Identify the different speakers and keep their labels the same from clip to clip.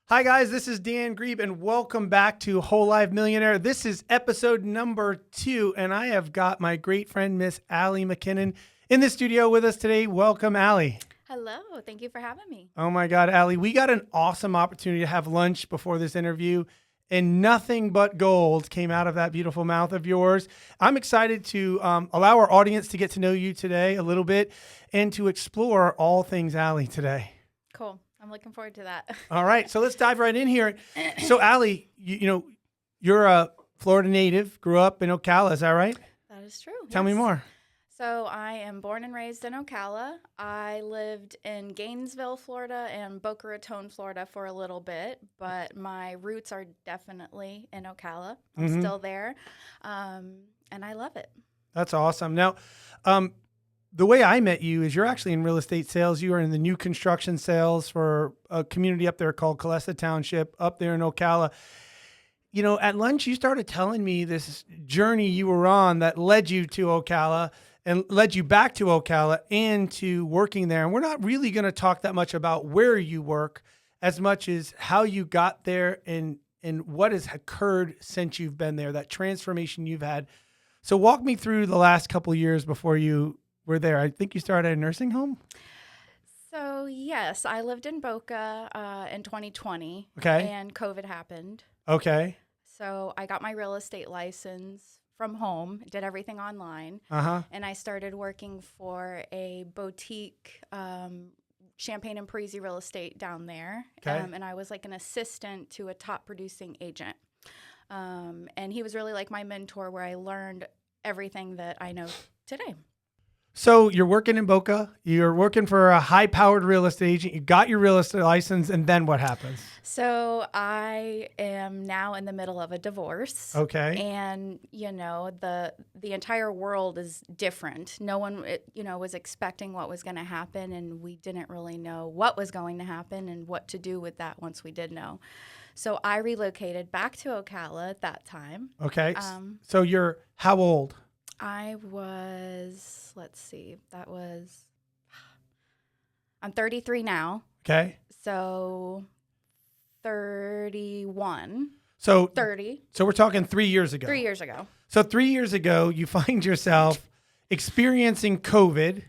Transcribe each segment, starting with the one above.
Speaker 1: Hi, guys. This is Dan Grieb, and welcome back to Whole Life Millionaire. This is episode number 2, and I have got my great friend, Miss Allie McKinnon, in the studio with us today. Welcome, Allie.
Speaker 2: Hello. Thank you for having me.
Speaker 1: Oh, my God, Allie. We got an awesome opportunity to have lunch before this interview, and nothing but gold came out of that beautiful mouth of yours. I'm excited to allow our audience to get to know you today a little bit and to explore all things Allie today.
Speaker 2: Cool. I'm looking forward to that.
Speaker 1: All right, so let's dive right in here. So, Allie, you're a Florida native, grew up in Ocala, is that right?
Speaker 2: That is true.
Speaker 1: Tell me more.
Speaker 2: So I am born and raised in Ocala. I lived in Gainesville, Florida, and Boca Raton, Florida for a little bit, but my roots are definitely in Ocala. I'm still there, and I love it.
Speaker 1: That's awesome. Now, the way I met you is you're actually in real estate sales. You are in the new construction sales for a community up there called Calesa Township up there in Ocala. You know, at lunch, you started telling me this journey you were on that led you to Ocala and led you back to Ocala and to working there. And we're not really going to talk that much about where you work as much as how you got there and what has occurred since you've been there, that transformation you've had. So walk me through the last couple of years before you were there. I think you started at a nursing home.
Speaker 2: So yes, I lived in Boca in 2020.
Speaker 1: Okay.
Speaker 2: And COVID happened.
Speaker 1: Okay.
Speaker 2: So I got my real estate license from home, did everything online. And I started working for a boutique Champagne and Parisi real estate down there.
Speaker 1: Okay.
Speaker 2: And I was like an assistant to a top producing agent. And he was really like my mentor where I learned everything that I know today.
Speaker 1: So you're working in Boca, you're working for a high-powered real estate agent, you got your real estate license, and then what happens?
Speaker 2: So I am now in the middle of a divorce.
Speaker 1: Okay.
Speaker 2: And, the entire world is different. No one, was expecting what was going to happen, and we didn't really know what was going to happen and what to do with that once we did know. So I relocated back to Ocala at that time.
Speaker 1: Okay. So you're how old?
Speaker 2: I was, I'm 33 now.
Speaker 1: Okay.
Speaker 2: So 31.
Speaker 1: So
Speaker 2: 30.
Speaker 1: So we're talking 3 years ago.
Speaker 2: 3 years ago.
Speaker 1: So 3 years ago, you find yourself experiencing COVID,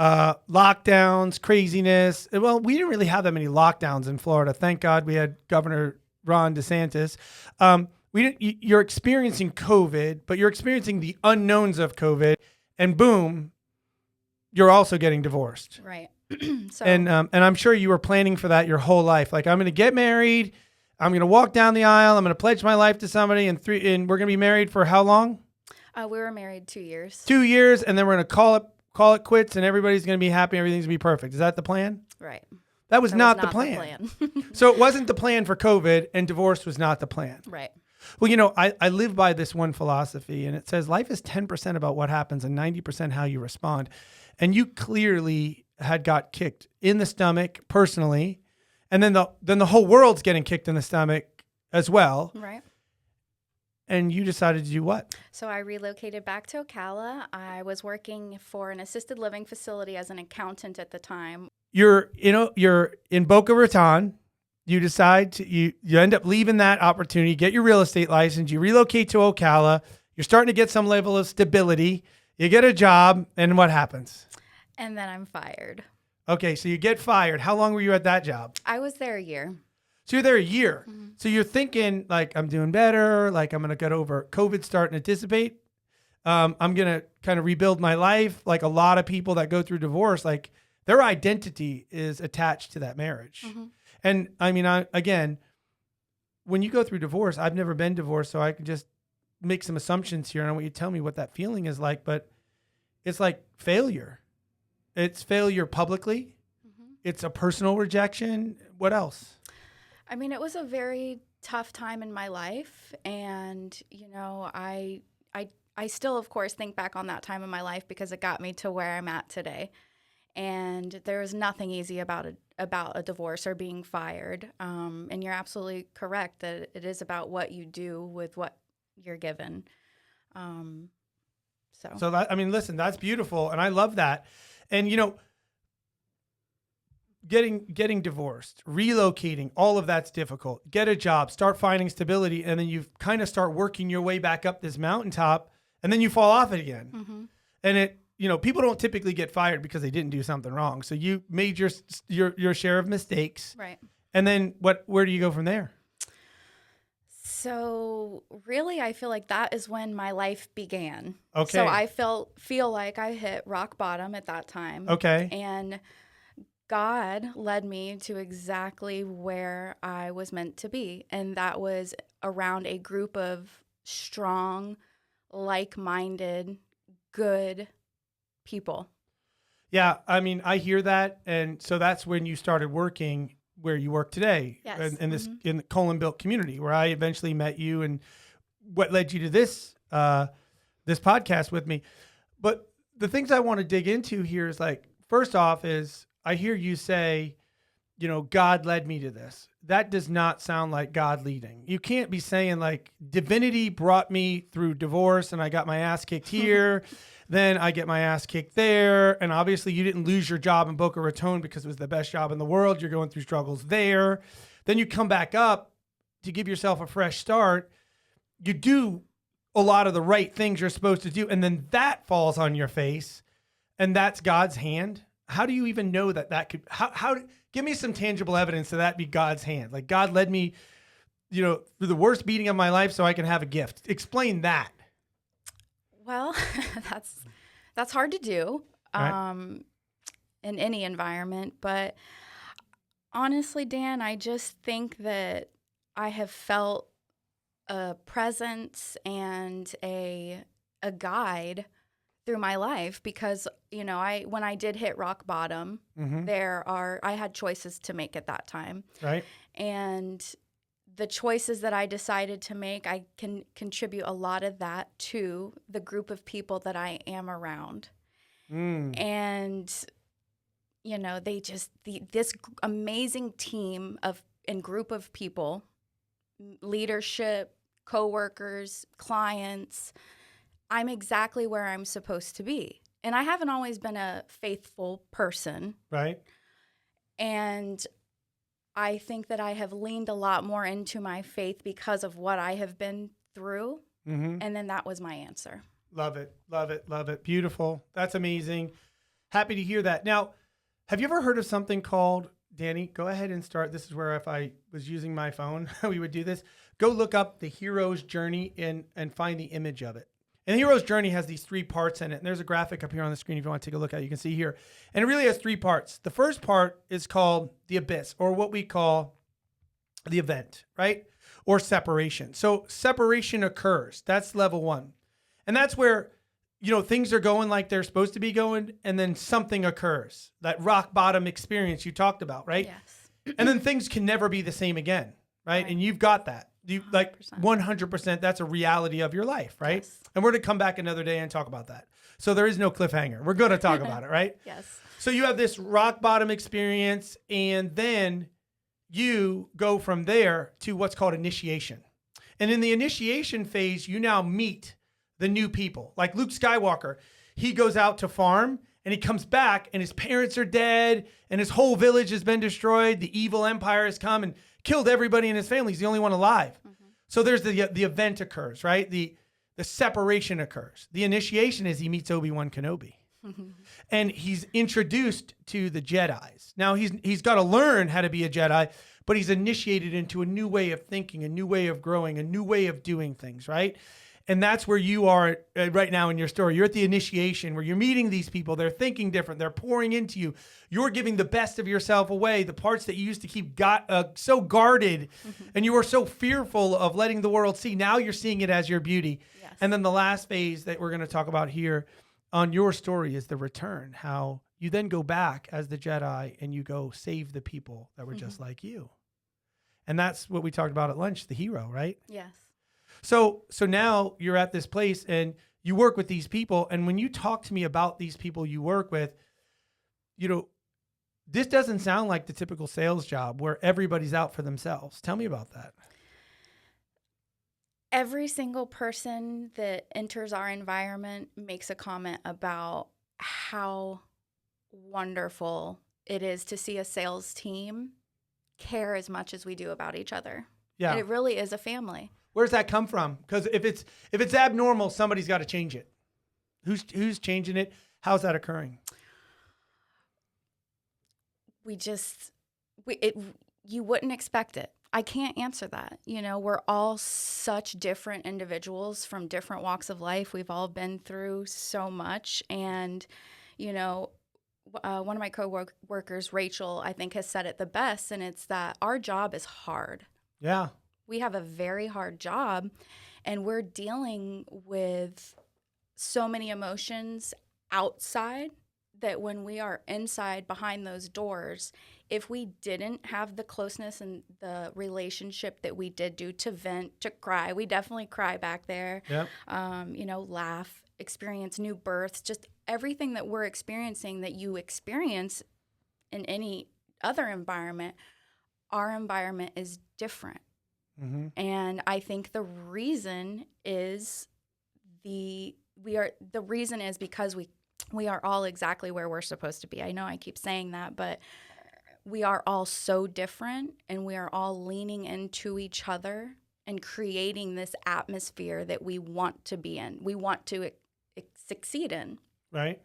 Speaker 1: lockdowns, craziness. Well, we didn't really have that many lockdowns in Florida. Thank God we had Governor Ron DeSantis. You're experiencing COVID, but you're experiencing the unknowns of COVID, and boom, you're also getting divorced.
Speaker 2: Right.
Speaker 1: And I'm sure you were planning for that your whole life. Like, I'm going to get married, I'm going to walk down the aisle, I'm going to pledge my life to somebody, and we're going to be married for how long?
Speaker 2: We were married 2 years.
Speaker 1: 2 years, and then we're going to call it quits, and everybody's going to be happy, everything's going to be perfect. Is that the plan?
Speaker 2: Right.
Speaker 1: That was not the plan. So it wasn't the plan for COVID, and divorce was not the plan.
Speaker 2: Right.
Speaker 1: Well, I live by this one philosophy, and it says life is 10% about what happens and 90% how you respond. And you clearly had got kicked in the stomach personally, and then the whole world's getting kicked in the stomach as well.
Speaker 2: Right.
Speaker 1: And you decided to do what?
Speaker 2: So I relocated back to Ocala. I was working for an assisted living facility as an accountant at the time.
Speaker 1: You're in Boca Raton. You decide to, you end up leaving that opportunity, get your real estate license, you relocate to Ocala, you're starting to get some level of stability, you get a job, and what happens?
Speaker 2: And then I'm fired.
Speaker 1: Okay, so you get fired. How long were you at that job?
Speaker 2: I was there a year.
Speaker 1: So you're there a year. Mm-hmm. So you're thinking, like, I'm doing better, like I'm going to get over COVID starting to dissipate. I'm going to kind of rebuild my life. Like a lot of people that go through divorce, like their identity is attached to that marriage. Mm-hmm. And I mean, again, when you go through divorce, I've never been divorced, so I can just make some assumptions here. And I want you to tell me what that feeling is like, but it's like failure. It's failure publicly. Mm-hmm. It's a personal rejection. What else?
Speaker 2: I mean, it was a very tough time in my life. And, I still, of course, think back on that time in my life because it got me to where I'm at today. And there is nothing easy about a divorce or being fired. And you're absolutely correct that it is about what you do with what you're given. So
Speaker 1: that, I mean, listen, that's beautiful. And I love that. And, getting divorced, relocating, all of that's difficult. Get a job, start finding stability, and then you kind of start working your way back up this mountaintop, and then you fall off it again.
Speaker 2: Mm-hmm.
Speaker 1: And people don't typically get fired because they didn't do something wrong. So you made your share of mistakes.
Speaker 2: Right.
Speaker 1: And then where do you go from there?
Speaker 2: So really, I feel like that is when my life began.
Speaker 1: Okay.
Speaker 2: So I feel like I hit rock bottom at that time.
Speaker 1: Okay.
Speaker 2: And God led me to exactly where I was meant to be. And that was around a group of strong, like-minded, good people.
Speaker 1: Yeah. I mean, I hear that. And so that's when you started working where you work today.
Speaker 2: Yes.
Speaker 1: In the Colon built community, where I eventually met you, and what led you to this podcast with me. But the things I want to dig into here is, like, first off is I hear you say, God led me to this. That does not sound like God leading. You can't be saying, like, divinity brought me through divorce and I got my ass kicked here. Then I get my ass kicked there. And obviously you didn't lose your job in Boca Raton because it was the best job in the world. You're going through struggles there. Then you come back up to give yourself a fresh start. You do a lot of the right things you're supposed to do. And then that falls on your face, and that's God's hand. How do you even know that could, give me some tangible evidence that be God's hand? Like, God led me, through the worst beating of my life so I can have a gift. Explain that.
Speaker 2: Well, that's hard to do
Speaker 1: Right.
Speaker 2: in any environment. But honestly, Dan, I just think that I have felt a presence and a guide through my life because, when I did hit rock bottom, I had choices to make at that time.
Speaker 1: Right.
Speaker 2: And the choices that I decided to make, I can contribute a lot of that to the group of people that I am around. And, this amazing team and group of people, leadership, coworkers, clients, I'm exactly where I'm supposed to be. And I haven't always been a faithful person.
Speaker 1: Right.
Speaker 2: And I think that I have leaned a lot more into my faith because of what I have been through. And then that was my answer.
Speaker 1: Love it. Love it. Love it. Beautiful. That's amazing. Happy to hear that. Now, have you ever heard of something called, Danny, go ahead and start. This is where, if I was using my phone, we would do this. Go look up the hero's journey and find the image of it. And the hero's journey has these 3 parts in it. And there's a graphic up here on the screen if you want to take a look at it. You can see here. And it really has 3 parts. The first part is called the abyss, or what we call the event, right? Or separation. So separation occurs. That's level 1. And that's where, things are going like they're supposed to be going, and then something occurs. That rock bottom experience you talked about, right?
Speaker 2: Yes.
Speaker 1: And then things can never be the same again, right? And you've got that. You 100%, that's a reality of your life, right?
Speaker 2: Yes.
Speaker 1: And we're going to come back another day and talk about that. So there is no cliffhanger. We're going to talk about it, right?
Speaker 2: Yes.
Speaker 1: So you have this rock bottom experience, and then you go from there to what's called initiation. And in the initiation phase, you now meet the new people. Like Luke Skywalker, he goes out to farm and he comes back and his parents are dead and his whole village has been destroyed. The evil empire has come and killed everybody in his family. He's the only one alive. So there's the event occurs, right? The separation occurs. The initiation is he meets Obi-Wan Kenobi. And he's introduced to the Jedis. Now he's got to learn how to be a Jedi, but he's initiated into a new way of thinking, a new way of growing, a new way of doing things, right? And that's where you are right now in your story. You're at the initiation where you're meeting these people. They're thinking different. They're pouring into you. You're giving the best of yourself away, the parts that you used to keep so guarded and you were so fearful of letting the world see. Now you're seeing it as your beauty.
Speaker 2: Yes.
Speaker 1: And then the last phase that we're going to talk about here on your story is the return, how you then go back as the Jedi and you go save the people that were just like you. And that's what we talked about at lunch, the hero, right?
Speaker 2: Yes.
Speaker 1: So now you're at this place and you work with these people. And when you talk to me about these people you work with, this doesn't sound like the typical sales job where everybody's out for themselves. Tell me about that.
Speaker 2: Every single person that enters our environment makes a comment about how wonderful it is to see a sales team care as much as we do about each other.
Speaker 1: Yeah.
Speaker 2: And it really is a family.
Speaker 1: Where's that come from? Because if it's abnormal, somebody's got to change it. Who's changing it? How's that occurring?
Speaker 2: You wouldn't expect it. I can't answer that. You know, we're all such different individuals from different walks of life. We've all been through so much. And, you know, one of my co-workers, Rachel, I think has said it the best, and it's that our job is hard.
Speaker 1: Yeah.
Speaker 2: We have a very hard job, and we're dealing with so many emotions outside that when we are inside behind those doors, if we didn't have the closeness and the relationship that we did do to vent, to cry, we definitely cry back there,
Speaker 1: Yep.
Speaker 2: you know, laugh, experience new births, just everything that we're experiencing that you experience in any other environment, our environment is different.
Speaker 1: Mm-hmm.
Speaker 2: And I think the reason is because we are all exactly where we're supposed to be. I know I keep saying that, but we are all so different, and we are all leaning into each other and creating this atmosphere that we want to be in. We want to succeed in.
Speaker 1: Right.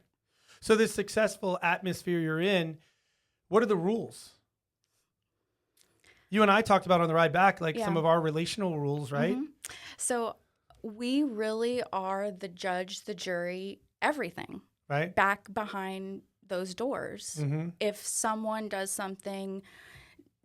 Speaker 1: So this successful atmosphere you're in, what are the rules? You and I talked about on the ride back, like some of our relational rules, right?
Speaker 2: Mm-hmm. So we really are the judge, the jury, everything.
Speaker 1: Right.
Speaker 2: Back behind those doors.
Speaker 1: Mm-hmm.
Speaker 2: If someone does something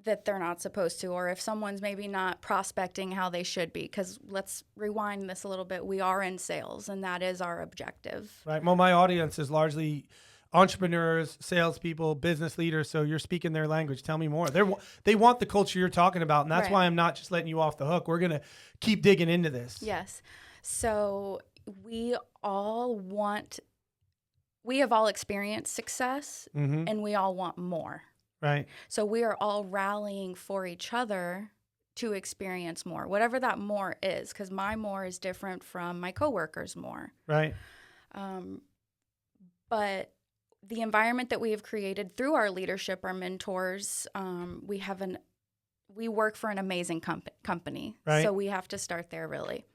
Speaker 2: that they're not supposed to, or if someone's maybe not prospecting how they should be, because let's rewind this a little bit. We are in sales, and that is our objective.
Speaker 1: Right. Well, my audience is largely entrepreneurs, salespeople, business leaders. So you're speaking their language. Tell me more. They want the culture you're talking about, and that's
Speaker 2: Right.
Speaker 1: why I'm not just letting you off the hook. We're going to keep digging into this.
Speaker 2: Yes. So we have all experienced success,
Speaker 1: Mm-hmm.
Speaker 2: and we all want more.
Speaker 1: Right.
Speaker 2: So we are all rallying for each other to experience more, whatever that more is, because my more is different from my coworkers' more.
Speaker 1: Right.
Speaker 2: But the environment that we have created through our leadership, our mentors, we work for an amazing company.
Speaker 1: Right.
Speaker 2: So we have to start there, really.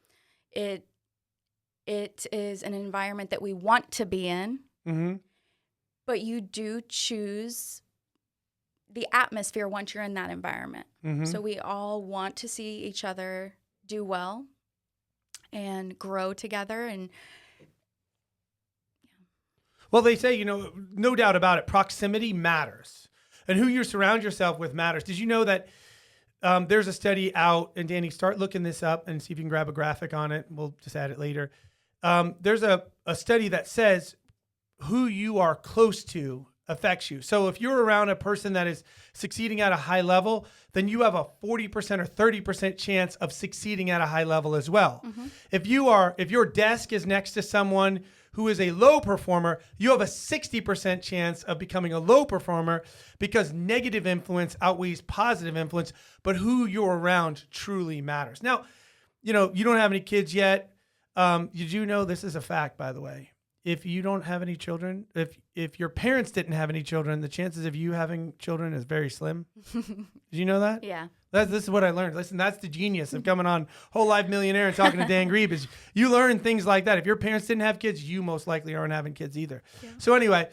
Speaker 2: It is an environment that we want to be in,
Speaker 1: Mm-hmm.
Speaker 2: but you do choose the atmosphere once you're in that environment.
Speaker 1: Mm-hmm.
Speaker 2: So we all want to see each other do well and grow together. And
Speaker 1: Well, they say, no doubt about it, proximity matters. And who you surround yourself with matters. Did you know that there's a study out, and Danny, start looking this up and see if you can grab a graphic on it. We'll just add it later. There's a study that says who you are close to affects you. So if you're around a person that is succeeding at a high level, then you have a 40% or 30% chance of succeeding at a high level as well.
Speaker 2: Mm-hmm.
Speaker 1: If your desk is next to someone who is a low performer, you have a 60% chance of becoming a low performer, because negative influence outweighs positive influence, but who you're around truly matters. Now, you don't have any kids yet. Did you know, this is a fact, by the way, if you don't have any children, if your parents didn't have any children, the chances of you having children is very slim. Did you know that?
Speaker 2: yeah.
Speaker 1: This is what I learned. Listen, that's the genius of coming on Whole Life Millionaire and talking to Dan Grieb, is you learn things like that. If your parents didn't have kids, you most likely aren't having kids either.
Speaker 2: Yeah.
Speaker 1: So anyway,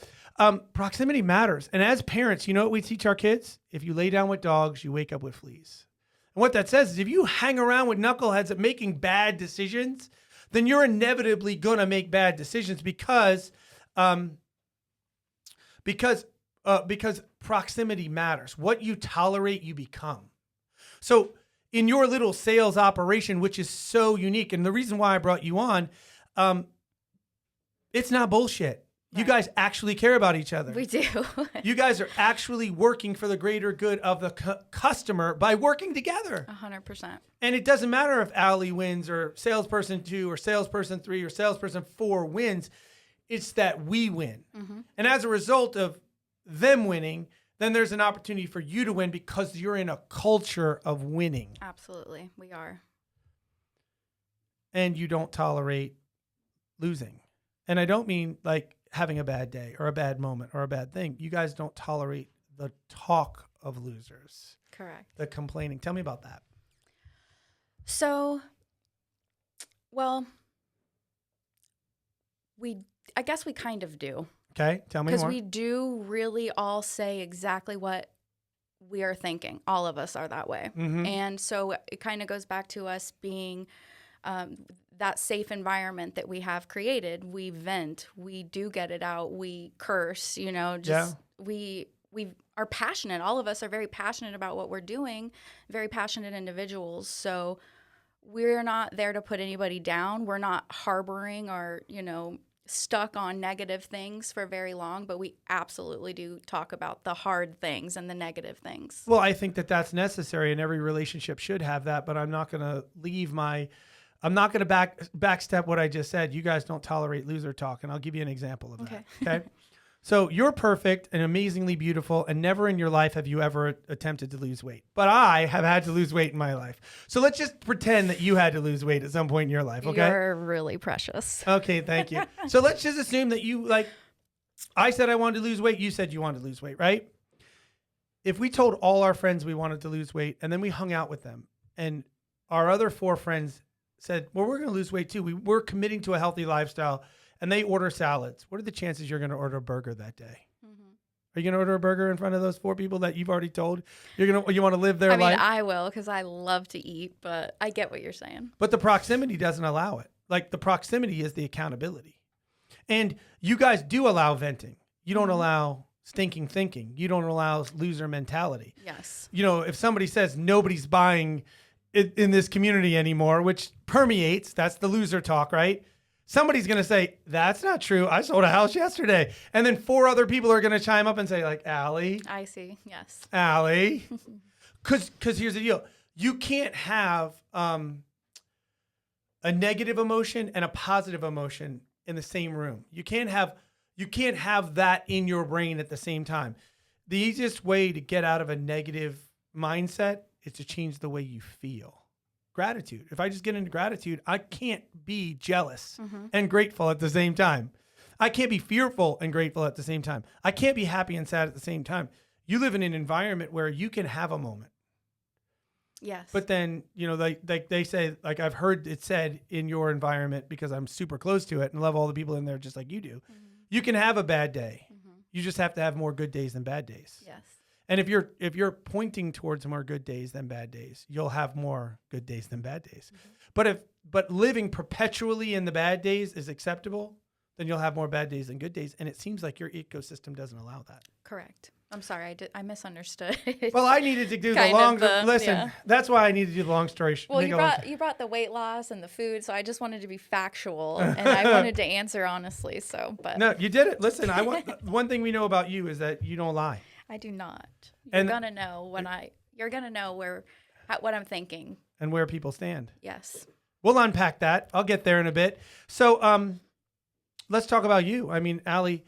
Speaker 1: proximity matters. And as parents, you know what we teach our kids? If you lay down with dogs, you wake up with fleas. And what that says is if you hang around with knuckleheads at making bad decisions, then you're inevitably going to make bad decisions because proximity matters. What you tolerate, you become. So in your little sales operation, which is so unique, and the reason why I brought you on, it's not bullshit. You guys actually care about each other.
Speaker 2: We do.
Speaker 1: You guys are actually working for the greater good of the customer by working together.
Speaker 2: 100%.
Speaker 1: And it doesn't matter if Allie wins or salesperson 2 or salesperson 3 or salesperson 4 wins. It's that we win.
Speaker 2: Mm-hmm.
Speaker 1: And as a result of them winning, then there's an opportunity for you to win because you're in a culture of winning.
Speaker 2: Absolutely. We are.
Speaker 1: And you don't tolerate losing. And I don't mean like having a bad day or a bad moment or a bad thing. You guys don't tolerate the talk of losers,
Speaker 2: Correct.
Speaker 1: the complaining. Tell me about that.
Speaker 2: So, well, I guess we kind of do.
Speaker 1: Okay, tell me more.
Speaker 2: Because we do really all say exactly what we are thinking. All of us are that way.
Speaker 1: Mm-hmm.
Speaker 2: And so it kind of goes back to us being that safe environment that we have created. We vent, we do get it out, we curse, we are passionate. All of us are very passionate about what we're doing, very passionate individuals. So we're not there to put anybody down. We're not harboring or, stuck on negative things for very long, but we absolutely do talk about the hard things and the negative things.
Speaker 1: Well, I think that that's necessary, and every relationship should have that, but I'm not going to backstep what I just said. You guys don't tolerate loser talk, and I'll give you an example of that. Okay. So you're perfect and amazingly beautiful, and never in your life have you ever attempted to lose weight. But I have had to lose weight in my life. So let's just pretend that you had to lose weight at some point in your life, okay?
Speaker 2: You're really precious.
Speaker 1: Okay, thank you. So let's just assume that I said I wanted to lose weight, you said you wanted to lose weight, right? If we told all our friends we wanted to lose weight, and then we hung out with them, and our other 4 friends said, well, we're going to lose weight too. We're committing to a healthy lifestyle. And they order salads. What are the chances you're going to order a burger that day? Mm-hmm. Are you going to order a burger in front of those 4 people that you've already told you want to live their life?
Speaker 2: I will, because I love to eat, but I get what you're saying.
Speaker 1: But the proximity doesn't allow it. Like, the proximity is the accountability. And you guys do allow venting. You don't allow stinking thinking. You don't allow loser mentality.
Speaker 2: Yes.
Speaker 1: If somebody says nobody's buying in this community anymore, which permeates, that's the loser talk, right? Somebody's going to say, that's not true. I sold a house yesterday. And then 4 other people are going to chime up and say, like, Allie.
Speaker 2: I see. Yes.
Speaker 1: Allie. Because here's the deal. You can't have a negative emotion and a positive emotion in the same room. You can't have that in your brain at the same time. The easiest way to get out of a negative mindset is to change the way you feel. Gratitude. If I just get into gratitude, I can't be jealous and grateful at the same time. I can't be fearful and grateful at the same time. I can't be happy and sad at the same time. You live in an environment where you can have a moment.
Speaker 2: Yes.
Speaker 1: But then, they say, like I've heard it said in your environment, because I'm super close to it and love all the people in there just like you do, you can have a bad day. You just have to have more good days than bad days.
Speaker 2: Yes.
Speaker 1: And if you're pointing towards more good days than bad days, you'll have more good days than bad days. But living perpetually in the bad days is acceptable, then you'll have more bad days than good days. And it seems like your ecosystem doesn't allow that.
Speaker 2: Correct. I'm sorry, I misunderstood.
Speaker 1: Well, I needed to do that's why I needed to do the long story.
Speaker 2: Well, you brought the weight loss and the food, so I just wanted to be factual, and I wanted to answer honestly. But
Speaker 1: no, you did it. Listen, one thing we know about you is that you don't lie.
Speaker 2: I do not. You're gonna know what I'm thinking
Speaker 1: and where people stand.
Speaker 2: Yes.
Speaker 1: We'll unpack that. I'll get there in a bit. So, let's talk about you. I mean, Allie,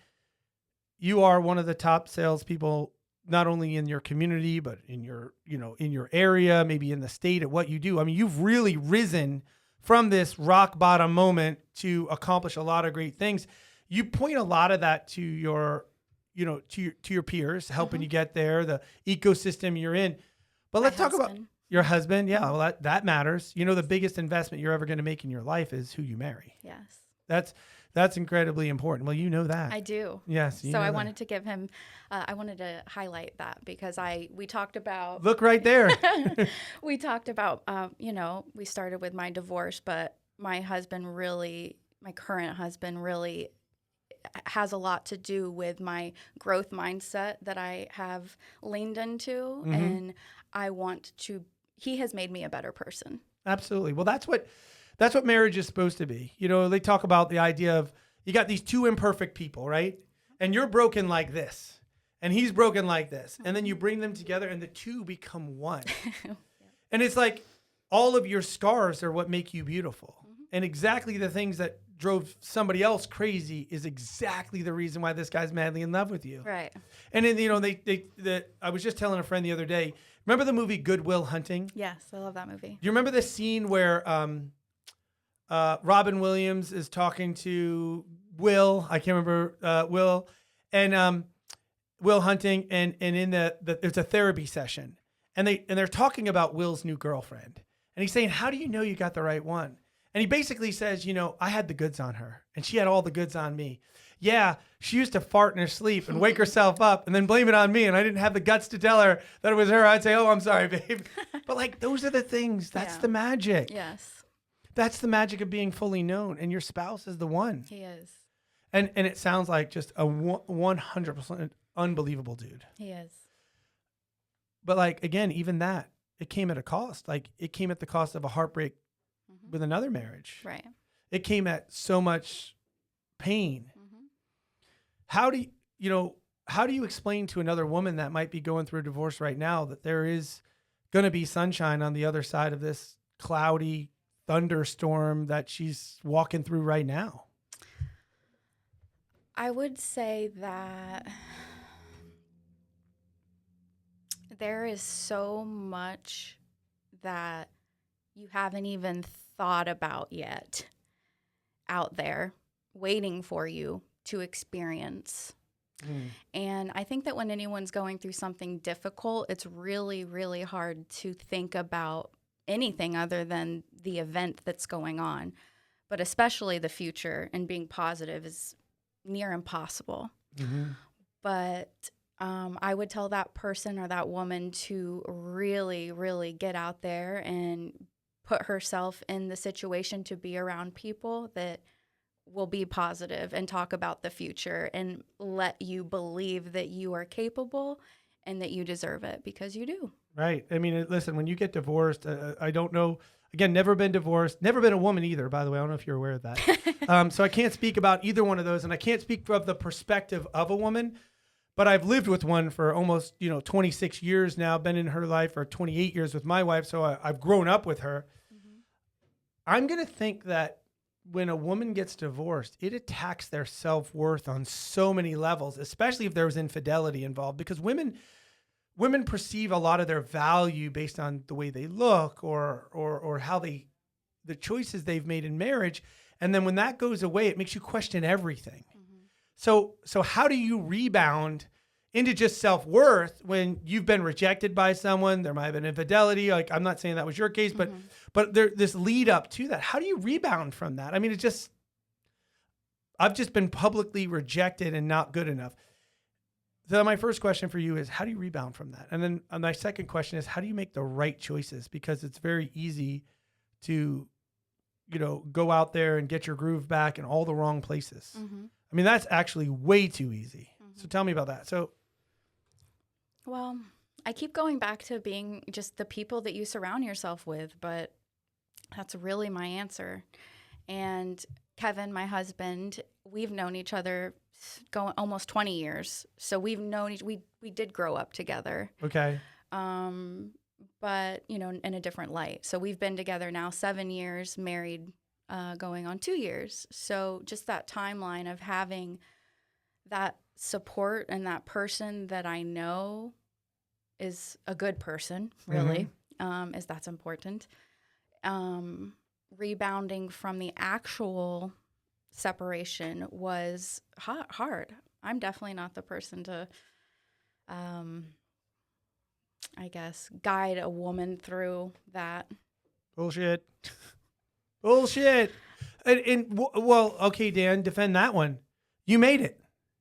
Speaker 1: you are one of the top salespeople, not only in your community, but in your area, maybe in the state, at what you do. I mean, you've really risen from this rock bottom moment to accomplish a lot of great things. You point a lot of that to your peers, helping you get there, the ecosystem you're in. But let's talk about your husband. Yeah, well, that matters. The biggest investment you're ever going to make in your life is who you marry.
Speaker 2: Yes.
Speaker 1: That's incredibly important. Well, you know that.
Speaker 2: I do.
Speaker 1: Yes.
Speaker 2: So I wanted to give him, I wanted to highlight that because we talked about.
Speaker 1: Look right there.
Speaker 2: We talked about, we started with my divorce, but my current husband really has a lot to do with my growth mindset that I have leaned into. And he has made me a better person. Absolutely.
Speaker 1: Well, that's what marriage is supposed to be. They talk about the idea of you got these 2 imperfect people, right? And you're broken like this, and he's broken like this. And then you bring them together and the 2 become one. And it's like all of your scars are what make you beautiful. And exactly the things that drove somebody else crazy is exactly the reason why this guy's madly in love with you.
Speaker 2: Right.
Speaker 1: And then, I was just telling a friend the other day, remember the movie Good Will Hunting?
Speaker 2: Yes, I love that movie.
Speaker 1: Do you remember the scene where Robin Williams is talking to Will? I can't remember Will. And Will Hunting, and in there's a therapy session, and they're talking about Will's new girlfriend, and he's saying, how do you know you got the right one? And he basically says, I had the goods on her, and she had all the goods on me. Yeah, she used to fart in her sleep and wake herself up and then blame it on me, and I didn't have the guts to tell her that it was her. I'd say, oh, I'm sorry, babe. But like, those are the things. That's the magic.
Speaker 2: Yes.
Speaker 1: That's the magic of being fully known, and your spouse is the one.
Speaker 2: He is.
Speaker 1: And it sounds like just a 100% unbelievable dude.
Speaker 2: He is.
Speaker 1: But like, again, even that, it came at a cost. Like, it came at the cost of a heartbreak with another marriage.
Speaker 2: Right.
Speaker 1: It came at so much pain. How do you explain to another woman that might be going through a divorce right now that there is going to be sunshine on the other side of this cloudy thunderstorm that she's walking through right now?
Speaker 2: I would say that there is so much that you haven't even thought about yet out there waiting for you to experience. And I think that when anyone's going through something difficult, it's really, really hard to think about anything other than the event that's going on. But especially the future and being positive is near impossible. But I would tell that person or that woman to really, really get out there and put herself in the situation to be around people that will be positive and talk about the future and let you believe that you are capable and that you deserve it, because you do.
Speaker 1: Right. I mean, listen, when you get divorced, I don't know, again, never been divorced, never been a woman either, by the way. I don't know if you're aware of that. So I can't speak about either one of those, and I can't speak from the perspective of a woman, but I've lived with one for almost, 26 years now, been in her life for 28 years with my wife. So I've grown up with her. I'm going to think that when a woman gets divorced, it attacks their self-worth on so many levels, especially if there was infidelity involved, because women perceive a lot of their value based on the way they look or how the choices they've made in marriage. And then when that goes away, it makes you question everything. So how do you rebound into just self-worth when you've been rejected by someone? There might have been infidelity. Like, I'm not saying that was your case, but this lead up to that. How do you rebound from that? I mean, I've just been publicly rejected and not good enough. So my first question for you is, how do you rebound from that? And then my second question is, how do you make the right choices? Because it's very easy to, go out there and get your groove back in all the wrong places. I mean, that's actually way too easy. So tell me about that.
Speaker 2: Well, I keep going back to being just the people that you surround yourself with, but that's really my answer. And Kevin, my husband, we've known each other going almost 20 years. So we've known we did grow up together.
Speaker 1: Okay.
Speaker 2: But, in a different light. So we've been together now 7 years, married, going on 2 years. So just that timeline of having that support and that person that I know is a good person, really, is that's important. Rebounding from the actual separation was hard. I'm definitely not the person to, I guess, guide a woman through that.
Speaker 1: Bullshit. Well, okay, Dan, defend that one. You made it.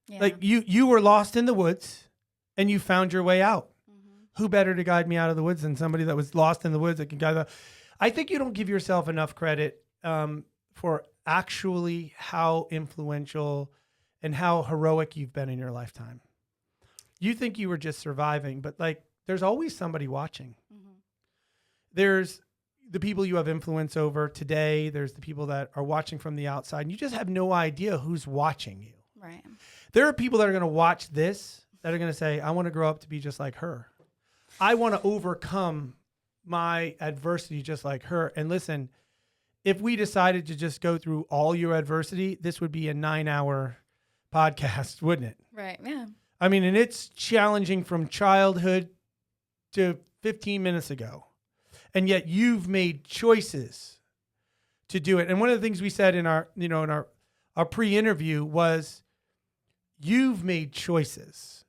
Speaker 2: Yeah.
Speaker 1: Like you were lost in the woods and you found your way out. Who better to guide me out of the woods than somebody that was lost in the woods that can guide me? I think you don't give yourself enough credit for actually how influential and how heroic you've been in your lifetime. You think you were just surviving, but like there's always somebody watching. There's the people you have influence over today. There's the people that are watching from the outside. And you just have no idea who's watching you.
Speaker 2: Right.
Speaker 1: There are people that are going to watch this that are going to say, I want to grow up to be just like her. I want to overcome my adversity just like her. And listen, if we decided to just go through all your adversity, this would be a 9-hour podcast, wouldn't it?
Speaker 2: Right. Yeah.
Speaker 1: I mean, and it's challenging from childhood to 15 minutes ago. And yet you've made choices to do it. And one of the things we said in our pre-interview was you've made choices.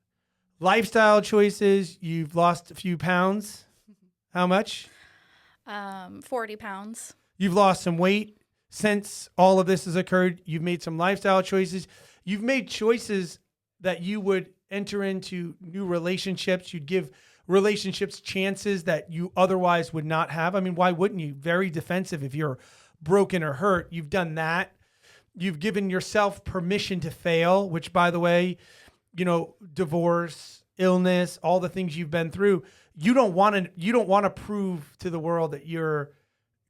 Speaker 1: Lifestyle choices, you've lost a few pounds. How much?
Speaker 2: 40 pounds.
Speaker 1: You've lost some weight since all of this has occurred. You've made some lifestyle choices. You've made choices that you would enter into new relationships. You'd give relationships chances that you otherwise would not have. I mean, why wouldn't you? Very defensive if you're broken or hurt. You've done that. You've given yourself permission to fail, which, by the way, divorce, illness, all the things you've been through. You don't want to prove to the world that you're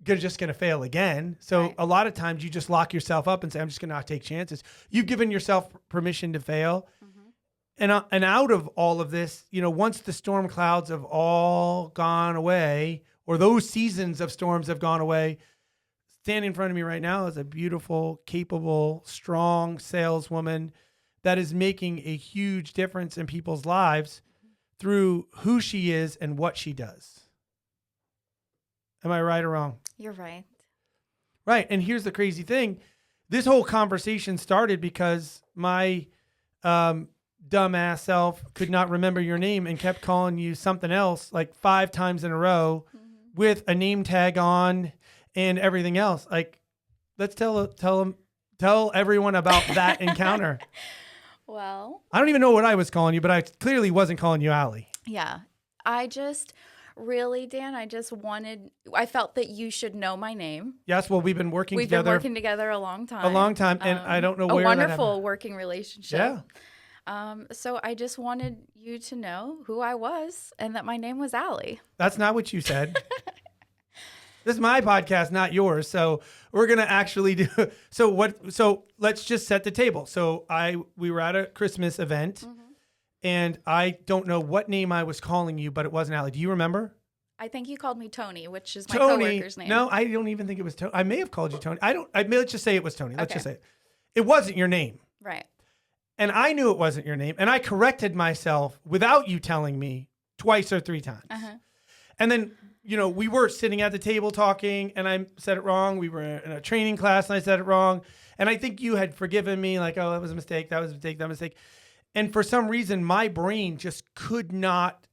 Speaker 1: just going to fail again. So
Speaker 2: Right.
Speaker 1: a lot of times you just lock yourself up and say, I'm just going to not take chances. You've given yourself permission to fail. Mm-hmm. And out of all of this, once the storm clouds have all gone away, or those seasons of storms have gone away, standing in front of me right now is a beautiful, capable, strong saleswoman that is making a huge difference in people's lives through who she is and what she does. Am I right or wrong?
Speaker 2: You're right.
Speaker 1: Right. And here's the crazy thing. This whole conversation started because my dumbass self could not remember your name and kept calling you something else like 5 times in a row with a name tag on and everything else. Like, let's tell everyone about that encounter.
Speaker 2: Well,
Speaker 1: I don't even know what I was calling you, but I clearly wasn't calling you Allie.
Speaker 2: yeah. I just really, Dan, I felt that you should know my name.
Speaker 1: Yes, well, we've been working
Speaker 2: We've
Speaker 1: together.
Speaker 2: been working together a long time.
Speaker 1: And I don't know
Speaker 2: a
Speaker 1: where
Speaker 2: wonderful working relationship.
Speaker 1: Yeah.
Speaker 2: So I just wanted you to know who I was and that my name was Allie.
Speaker 1: That's not what you said. This is my podcast, not yours. So we're going to actually do. So let's just set the table. So we were at a Christmas event and I don't know what name I was calling you, but it wasn't Allie. Do you remember?
Speaker 2: I think you called me Tony, which is my
Speaker 1: Tony.
Speaker 2: coworker's name.
Speaker 1: No, I don't even think it was Tony. I may have called you Tony. Let's just say it was Tony. Let's
Speaker 2: Okay.
Speaker 1: just say it. It wasn't your name.
Speaker 2: Right.
Speaker 1: And I knew it wasn't your name. And I corrected myself without you telling me twice or 3 times.
Speaker 2: Uh-huh.
Speaker 1: And then, we were sitting at the table talking and I said it wrong. We were in a training class and I said it wrong. And I think you had forgiven me like, oh, that was a mistake. That was a mistake. That was a mistake. And for some reason, my brain just could not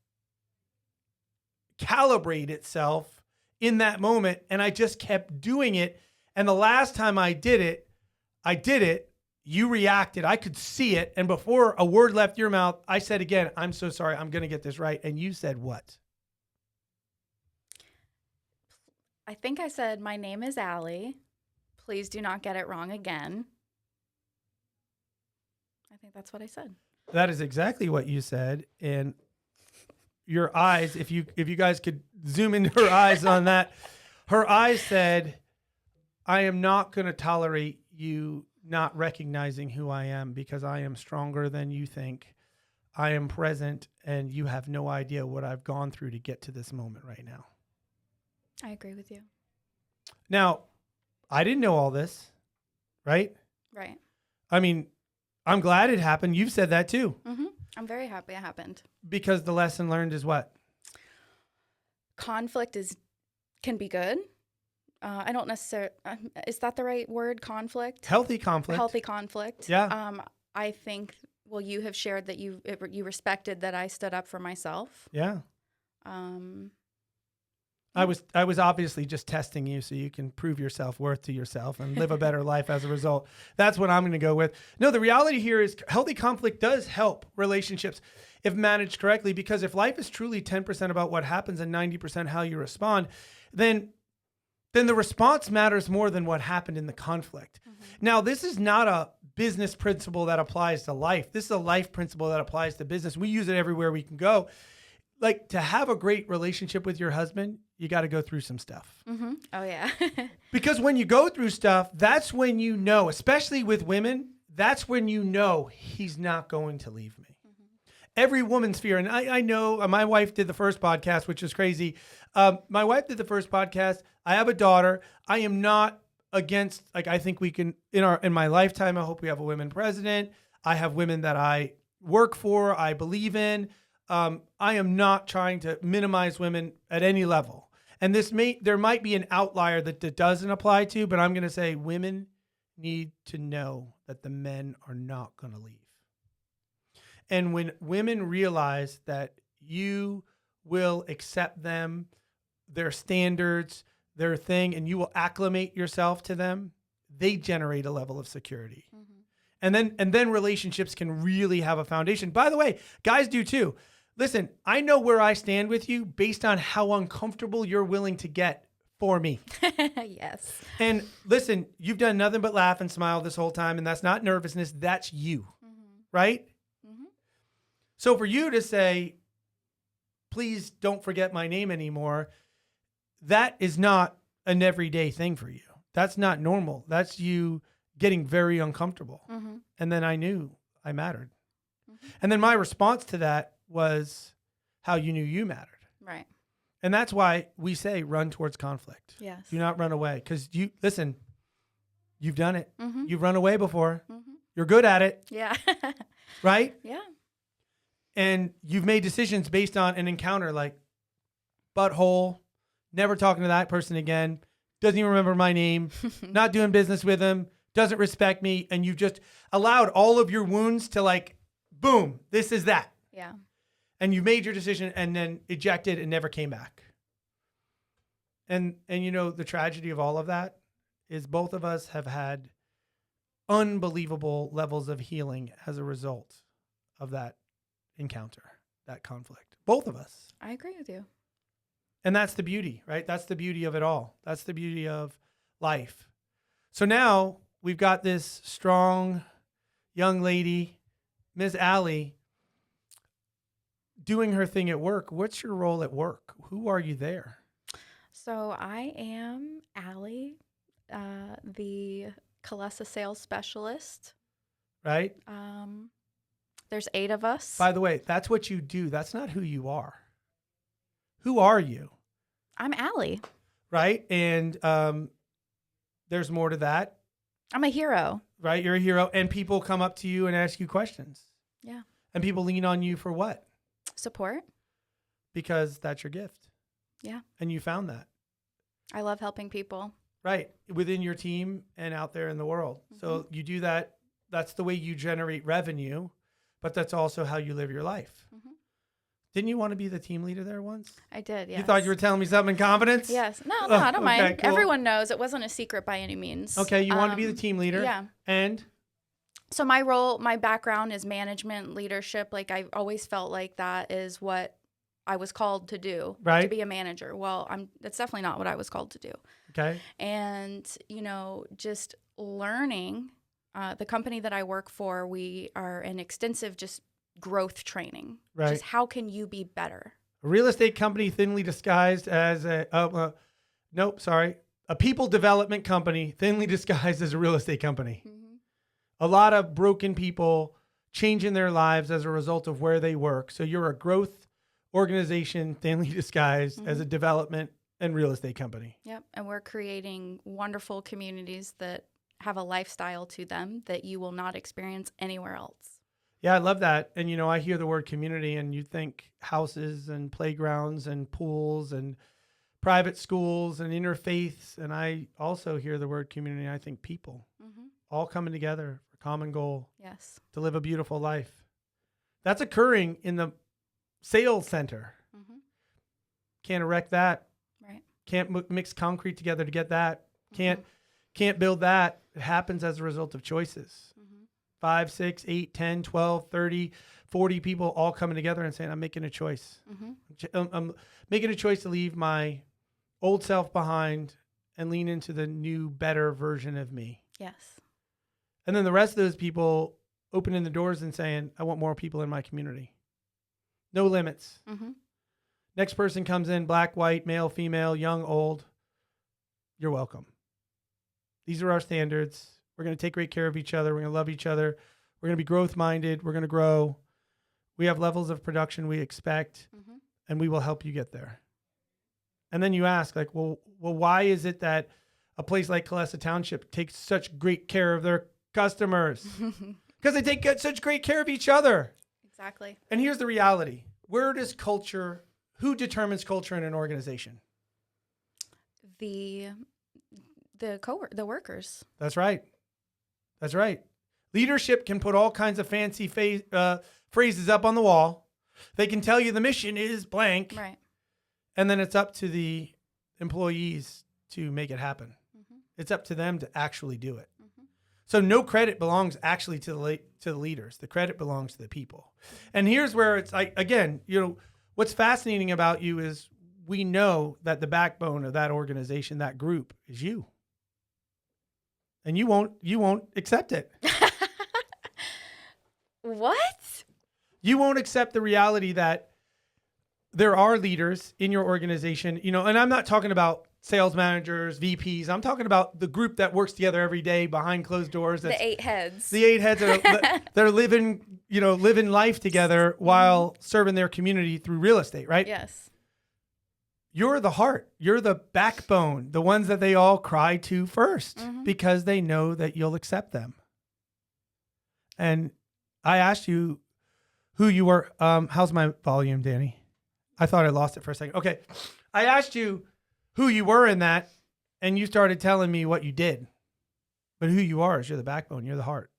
Speaker 1: calibrate itself in that moment. And I just kept doing it. And the last time I did it, you reacted. I could see it. And before a word left your mouth, I said again, I'm so sorry. I'm going to get this right. And you said what?
Speaker 2: I think I said, my name is Allie. Please do not get it wrong again. I think that's what I said.
Speaker 1: That is exactly what you said. And your eyes, if you guys could zoom into her eyes on that, her eyes said, I am not going to tolerate you not recognizing who I am because I am stronger than you think. I am present and you have no idea what I've gone through to get to this moment right now.
Speaker 2: I agree with you.
Speaker 1: Now, I didn't know all this, right?
Speaker 2: Right.
Speaker 1: I mean, I'm glad it happened. You've said that too.
Speaker 2: Mm-hmm. I'm very happy it happened.
Speaker 1: Because the lesson learned is what?
Speaker 2: Conflict can be good. I don't necessarily, is that the right word? Conflict?
Speaker 1: Healthy conflict.
Speaker 2: Healthy conflict.
Speaker 1: Yeah.
Speaker 2: I think, you have shared that you respected that I stood up for myself.
Speaker 1: Yeah. I was obviously just testing you so you can prove your self-worth to yourself and live a better life as a result. That's what I'm going to go with. No, the reality here is healthy conflict does help relationships if managed correctly, because if life is truly 10% about what happens and 90% how you respond, then the response matters more than what happened in the conflict. Mm-hmm. Now, this is not a business principle that applies to life. This is a life principle that applies to business. We use it everywhere we can go. Like, to have a great relationship with your husband, you got to go through some stuff.
Speaker 2: Mm-hmm. Oh, yeah.
Speaker 1: Because when you go through stuff, that's when you know, especially with women, that's when you know he's not going to leave me. Mm-hmm. Every woman's fear. And I know my wife did the first podcast, which is crazy. My wife did the first podcast. I have a daughter. I am not against, I think we can, in my lifetime, I hope we have a women president. I have women that I work for, I believe in. I am not trying to minimize women at any level. And there might be an outlier that doesn't apply to, but I'm going to say women need to know that the men are not going to leave. And when women realize that you will accept them, their standards, their thing, and you will acclimate yourself to them, they generate a level of security.
Speaker 2: Mm-hmm.
Speaker 1: And then relationships can really have a foundation. By the way, guys do too. Listen, I know where I stand with you based on how uncomfortable you're willing to get for me.
Speaker 2: Yes.
Speaker 1: And listen, you've done nothing but laugh and smile this whole time, and that's not nervousness, that's you.
Speaker 2: Mm-hmm.
Speaker 1: Right?
Speaker 2: Mm-hmm.
Speaker 1: So for you to say, please don't forget my name anymore, that is not an everyday thing for you. That's not normal. That's you getting very uncomfortable.
Speaker 2: Mm-hmm.
Speaker 1: And then I knew I mattered.
Speaker 2: Mm-hmm.
Speaker 1: And then my response to that was how you knew you mattered.
Speaker 2: Right.
Speaker 1: And that's why we say run towards conflict.
Speaker 2: Yes.
Speaker 1: Do not run away. Because listen, you've done it.
Speaker 2: Mm-hmm.
Speaker 1: You've run away before.
Speaker 2: Mm-hmm.
Speaker 1: You're good at it.
Speaker 2: Yeah.
Speaker 1: Right?
Speaker 2: Yeah.
Speaker 1: And you've made decisions based on an encounter like butthole, never talking to that person again, doesn't even remember my name, not doing business with him, doesn't respect me. And you've just allowed all of your wounds to like, boom, this is that.
Speaker 2: Yeah.
Speaker 1: And you made your decision and then ejected and never came back. And you know, the tragedy of all of that is both of us have had unbelievable levels of healing as a result of that encounter, that conflict. Both of us.
Speaker 2: I agree with you.
Speaker 1: And that's the beauty, right? That's the beauty of it all. That's the beauty of life. So now we've got this strong young lady, Ms. Allie, doing her thing at work. What's your role at work? Who are you there?
Speaker 2: So I am Allie, the Calesa sales specialist.
Speaker 1: Right?
Speaker 2: There's 8 of us.
Speaker 1: By the way, that's what you do. That's not who you are. Who are you?
Speaker 2: I'm Allie.
Speaker 1: Right? And there's more to that.
Speaker 2: I'm a hero.
Speaker 1: Right? You're a hero. And people come up to you and ask you questions.
Speaker 2: Yeah.
Speaker 1: And people lean on you for what?
Speaker 2: Support.
Speaker 1: Because that's your gift.
Speaker 2: Yeah.
Speaker 1: And you found that.
Speaker 2: I love helping people.
Speaker 1: Right. Within your team and out there in the world. Mm-hmm. So you do that. That's the way you generate revenue, but that's also how you live your life. Mm-hmm. Didn't you want to be the team leader there once?
Speaker 2: I did, yes.
Speaker 1: You thought you were telling me something in confidence?
Speaker 2: Yes. No, I don't mind.
Speaker 1: Cool.
Speaker 2: Everyone knows. It wasn't a secret by any means.
Speaker 1: Okay, you wanted to be the team leader?
Speaker 2: Yeah.
Speaker 1: And?
Speaker 2: So my role, my background is management, leadership. Like I've always felt like that is what I was called to do,
Speaker 1: right?
Speaker 2: To be a manager. Well, that's definitely not what I was called to do.
Speaker 1: Okay.
Speaker 2: And, you know, just learning, the company that I work for, we are an extensive just growth training.
Speaker 1: Right.
Speaker 2: Just how can you be better?
Speaker 1: A real estate company thinly disguised as a people development company thinly disguised as a real estate company. Mm-hmm. A lot of broken people changing their lives as a result of where they work. So you're a growth organization thinly disguised as a development and real estate company.
Speaker 2: Yep. And we're creating wonderful communities that have a lifestyle to them that you will not experience anywhere else.
Speaker 1: Yeah, I love that. And, you know, I hear the word community and you think houses and playgrounds and pools and private schools and interfaiths. And I also hear the word community. And I think people all coming together for a common goal.
Speaker 2: Yes.
Speaker 1: To live a beautiful life. That's occurring in the sales center. Mm-hmm. Can't erect that.
Speaker 2: Right.
Speaker 1: Can't mix concrete together to get that. Can't build that. It happens as a result of choices. 5, 6, 8, 10, 12, 30, 40 people all coming together and saying, I'm making a choice. I'm making a choice to leave my old self behind and lean into the new, better version of me.
Speaker 2: Yes.
Speaker 1: And then the rest of those people opening the doors and saying, I want more people in my community. No limits. Next person comes in, black, white, male, female, young, old. You're welcome. These are our standards. We're going to take great care of each other. We're going to love each other. We're going to be growth minded. We're going to grow. We have levels of production we expect, and we will help you get there. And then you ask, like, well, why is it that a place like Calesa Township takes such great care of their customers? Because they take such great care of each other.
Speaker 2: Exactly.
Speaker 1: And here's the reality. Who determines culture in an organization?
Speaker 2: The workers.
Speaker 1: That's right. Leadership can put all kinds of fancy phrases up on the wall. They can tell you the mission is blank.
Speaker 2: Right.
Speaker 1: And then it's up to the employees to make it happen.
Speaker 2: Mm-hmm.
Speaker 1: It's up to them to actually do it.
Speaker 2: Mm-hmm.
Speaker 1: So no credit belongs actually to the leaders. The credit belongs to the people. And here's where it's like, again, what's fascinating about you is we know that the backbone of that organization, that group, is you. And you won't accept it.
Speaker 2: What?
Speaker 1: You won't accept the reality that there are leaders in your organization, and I'm not talking about sales managers, VPs. I'm talking about the group that works together every day behind closed doors.
Speaker 2: The 8 heads.
Speaker 1: The 8 heads they're living life together while serving their community through real estate, right?
Speaker 2: Yes.
Speaker 1: You're the heart. You're the backbone, the ones that they all cry to first
Speaker 2: Mm-hmm.
Speaker 1: because they know that you'll accept them. And I asked you who you were. How's my volume, Danny? I thought I lost it for a second. Okay. I asked you who you were in that, and you started telling me what you did. But who you are is you're the backbone. You're the heart.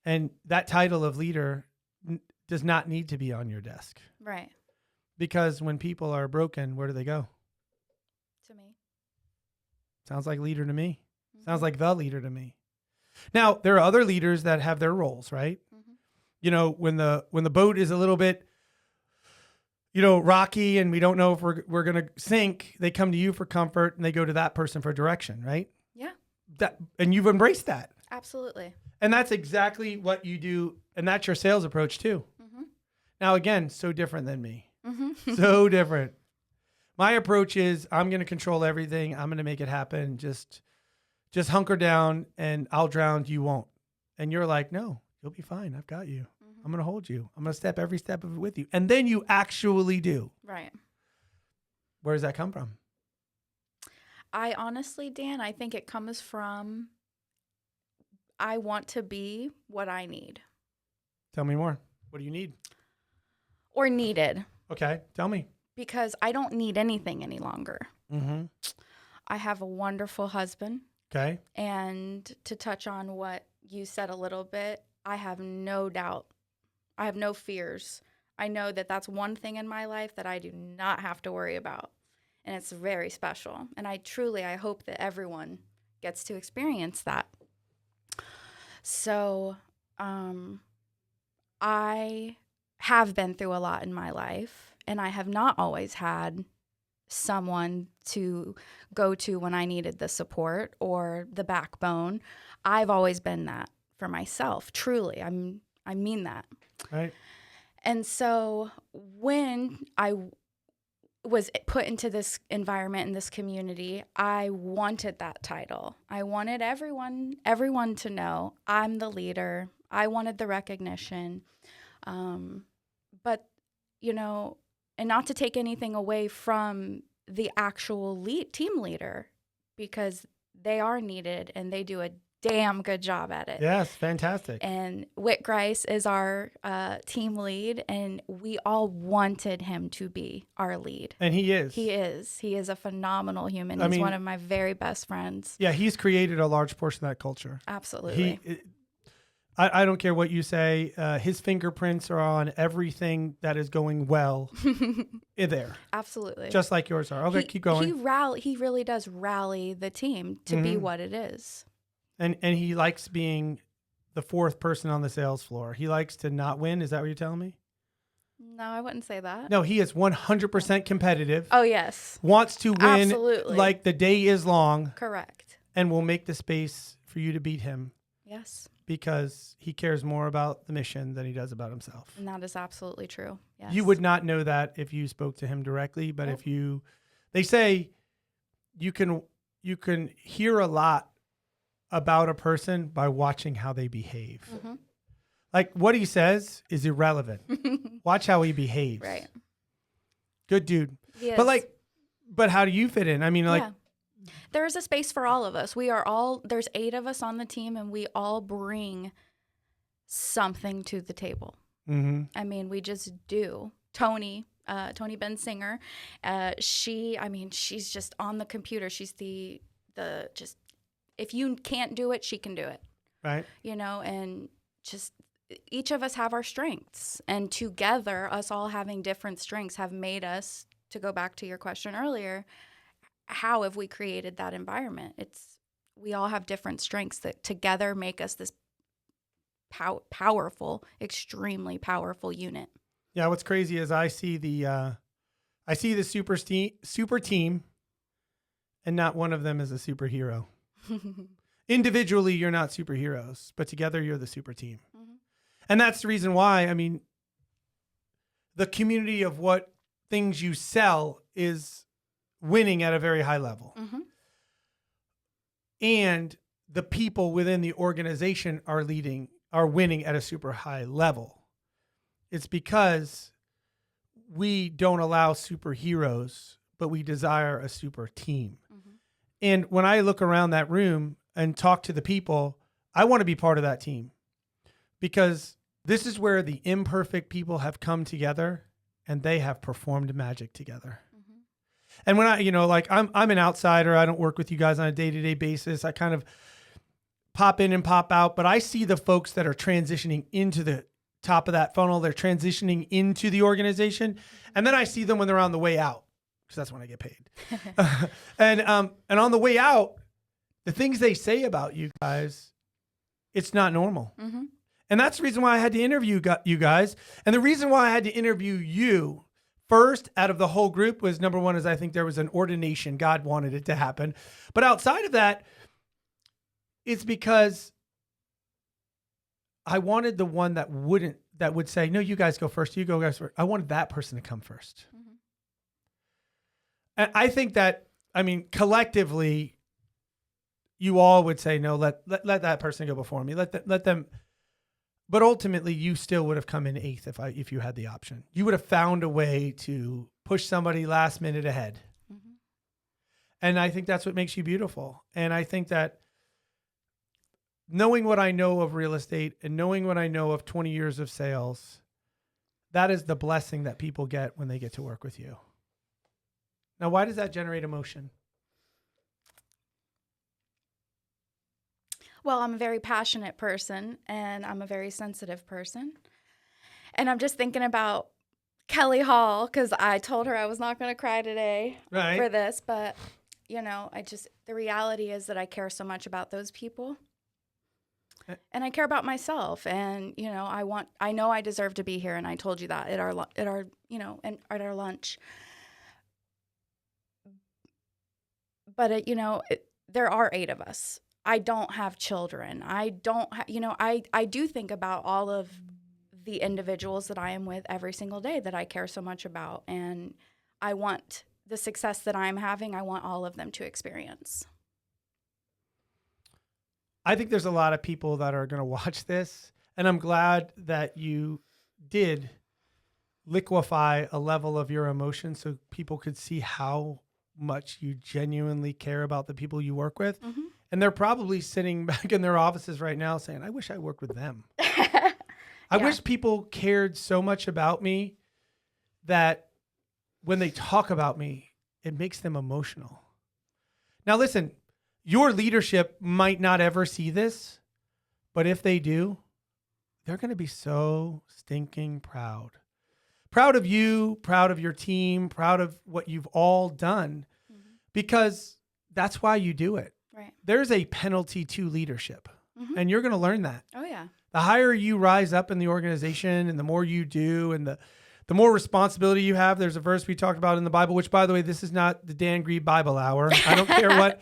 Speaker 1: And that title of leader does not need to be on your desk.
Speaker 2: Right.
Speaker 1: Because when people are broken, where do they go?
Speaker 2: To me.
Speaker 1: Sounds like leader to me.
Speaker 2: Mm-hmm.
Speaker 1: Sounds like the leader to me. Now, there are other leaders that have their roles, right?
Speaker 2: Mm-hmm.
Speaker 1: When the boat is a little bit, rocky and we don't know if we're going to sink, they come to you for comfort and they go to that person for direction, right?
Speaker 2: Yeah.
Speaker 1: And you've embraced that.
Speaker 2: Absolutely.
Speaker 1: And that's exactly what you do. And that's your sales approach too.
Speaker 2: Mm-hmm.
Speaker 1: Now, again, so different than me.
Speaker 2: Mm-hmm.
Speaker 1: So different. My approach is I'm going to control everything. I'm going to make it happen. Just hunker down and I'll drown. You won't. And you're like, no, you'll be fine. I've got you.
Speaker 2: Mm-hmm.
Speaker 1: I'm going to hold you. I'm going to step every step of it with you. And then you actually do.
Speaker 2: Right.
Speaker 1: Where does that come from?
Speaker 2: I honestly, Dan, I think it comes from I want to be what I need.
Speaker 1: Tell me more. What do you need?
Speaker 2: Or needed.
Speaker 1: Okay. Tell me.
Speaker 2: Because I don't need anything any longer.
Speaker 1: Mm-hmm.
Speaker 2: I have a wonderful husband.
Speaker 1: Okay.
Speaker 2: And to touch on what you said a little bit, I have no doubt. I have no fears. I know that that's one thing in my life that I do not have to worry about. And it's very special. And I hope that everyone gets to experience that. So I have been through a lot in my life, and I have not always had someone to go to when I needed the support or the backbone. I've always been that for myself, truly. I mean that.
Speaker 1: Right.
Speaker 2: And so when I was put into this environment in this community, I wanted that title. I wanted everyone to know I'm the leader. I wanted the recognition. But, and not to take anything away from the actual team leader, because they are needed and they do a damn good job at it.
Speaker 1: Yes, fantastic.
Speaker 2: And Whit Grice is our team lead, and we all wanted him to be our lead.
Speaker 1: And he is.
Speaker 2: He is. He is a phenomenal human. He's one of my very best friends.
Speaker 1: Yeah, he's created a large portion of that culture.
Speaker 2: Absolutely.
Speaker 1: I don't care what you say. His fingerprints are on everything that is going well in there.
Speaker 2: Absolutely.
Speaker 1: Just like yours are. Okay, keep going.
Speaker 2: He really does rally the team to be what it is.
Speaker 1: And he likes being the fourth person on the sales floor. He likes to not win. Is that what you're telling me?
Speaker 2: No, I wouldn't say that.
Speaker 1: No, he is 100% competitive.
Speaker 2: Oh, yes.
Speaker 1: Wants to win.
Speaker 2: Absolutely.
Speaker 1: Like the day is long.
Speaker 2: Correct.
Speaker 1: And will make the space for you to beat him.
Speaker 2: Yes.
Speaker 1: Because he cares more about the mission than he does about himself.
Speaker 2: And that is absolutely true. Yes.
Speaker 1: You would not know that if you spoke to him directly, but
Speaker 2: Nope.
Speaker 1: they say you can hear a lot about a person by watching how they behave.
Speaker 2: Mm-hmm.
Speaker 1: Like what he says is irrelevant. Watch how he behaves.
Speaker 2: Right.
Speaker 1: Good dude.
Speaker 2: He is.
Speaker 1: But how do you fit in? I mean, like,
Speaker 2: yeah. There is a space for all of us. There's 8 of us on the team, and we all bring something to the table.
Speaker 1: mm-hmm.
Speaker 2: I mean, we just do. Tony Ben Singer, she's just on the computer. She's the just, if you can't do it, she can do it.
Speaker 1: Right.
Speaker 2: And just each of us have our strengths, and together us all having different strengths have made us, to go back to your question earlier, how have we created that environment? We all have different strengths that together make us this powerful, extremely powerful unit.
Speaker 1: Yeah. What's crazy is I see the super team, and not one of them is a superhero. Individually, you're not superheroes, but together you're the super team. Mm-hmm. And that's the reason why, the community of what things you sell is winning at a very high level. Mm-hmm. And the people within the organization are winning at a super high level. It's because we don't allow superheroes, but we desire a super team. Mm-hmm. And when I look around that room and talk to the people, I want to be part of that team, because this is where the imperfect people have come together and they have performed magic together. Mm-hmm. And when I'm an outsider, I don't work with you guys on a day-to-day basis. I kind of pop in and pop out, but I see the folks that are transitioning into the top of that funnel. They're transitioning into the organization. And then I see them when they're on the way out, because that's when I get paid. And on the way out, the things they say about you guys, it's not normal. Mm-hmm. And that's the reason why I had to interview you guys. And the reason why I had to interview you first out of the whole group was, number one, is I think there was an ordination. God wanted it to happen. But outside of that, it's because I wanted the one that would say, no, you guys go first. You go guys first. I wanted that person to come first. Mm-hmm. And I think that, collectively, you all would say, no, let that person go before me. Let them. But ultimately, you still would have come in eighth if you had the option. You would have found a way to push somebody last minute ahead. Mm-hmm. And I think that's what makes you beautiful. And I think that knowing what I know of real estate and knowing what I know of 20 years of sales, that is the blessing that people get when they get to work with you. Now, why does that generate emotion?
Speaker 2: Well, I'm a very passionate person, and I'm a very sensitive person. And I'm just thinking about Kelly Hall, because I told her I was not going to cry today for this. But, the reality is that I care so much about those people. And I care about myself. And, I know I deserve to be here. And I told you that at our lunch. But, there are 8 of us. I don't have children. I don't, I do think about all of the individuals that I am with every single day that I care so much about. And I want the success that I'm having, I want all of them to experience.
Speaker 1: I think there's a lot of people that are going to watch this, and I'm glad that you did liquefy a level of your emotion so people could see how much you genuinely care about the people you work with. Mm-hmm. And they're probably sitting back in their offices right now saying, I wish I worked with them. I wish people cared so much about me that when they talk about me, it makes them emotional. Now, listen, your leadership might not ever see this, but if they do, they're going to be so stinking proud. Proud of you, proud of your team, proud of what you've all done, because that's why you do it.
Speaker 2: Right.
Speaker 1: There's a penalty to leadership, and you're going to learn that.
Speaker 2: Oh, yeah.
Speaker 1: The higher you rise up in the organization and the more you do and the more responsibility you have. There's a verse we talked about in the Bible, which, by the way, this is not the Dan Grieb Bible Hour. I don't care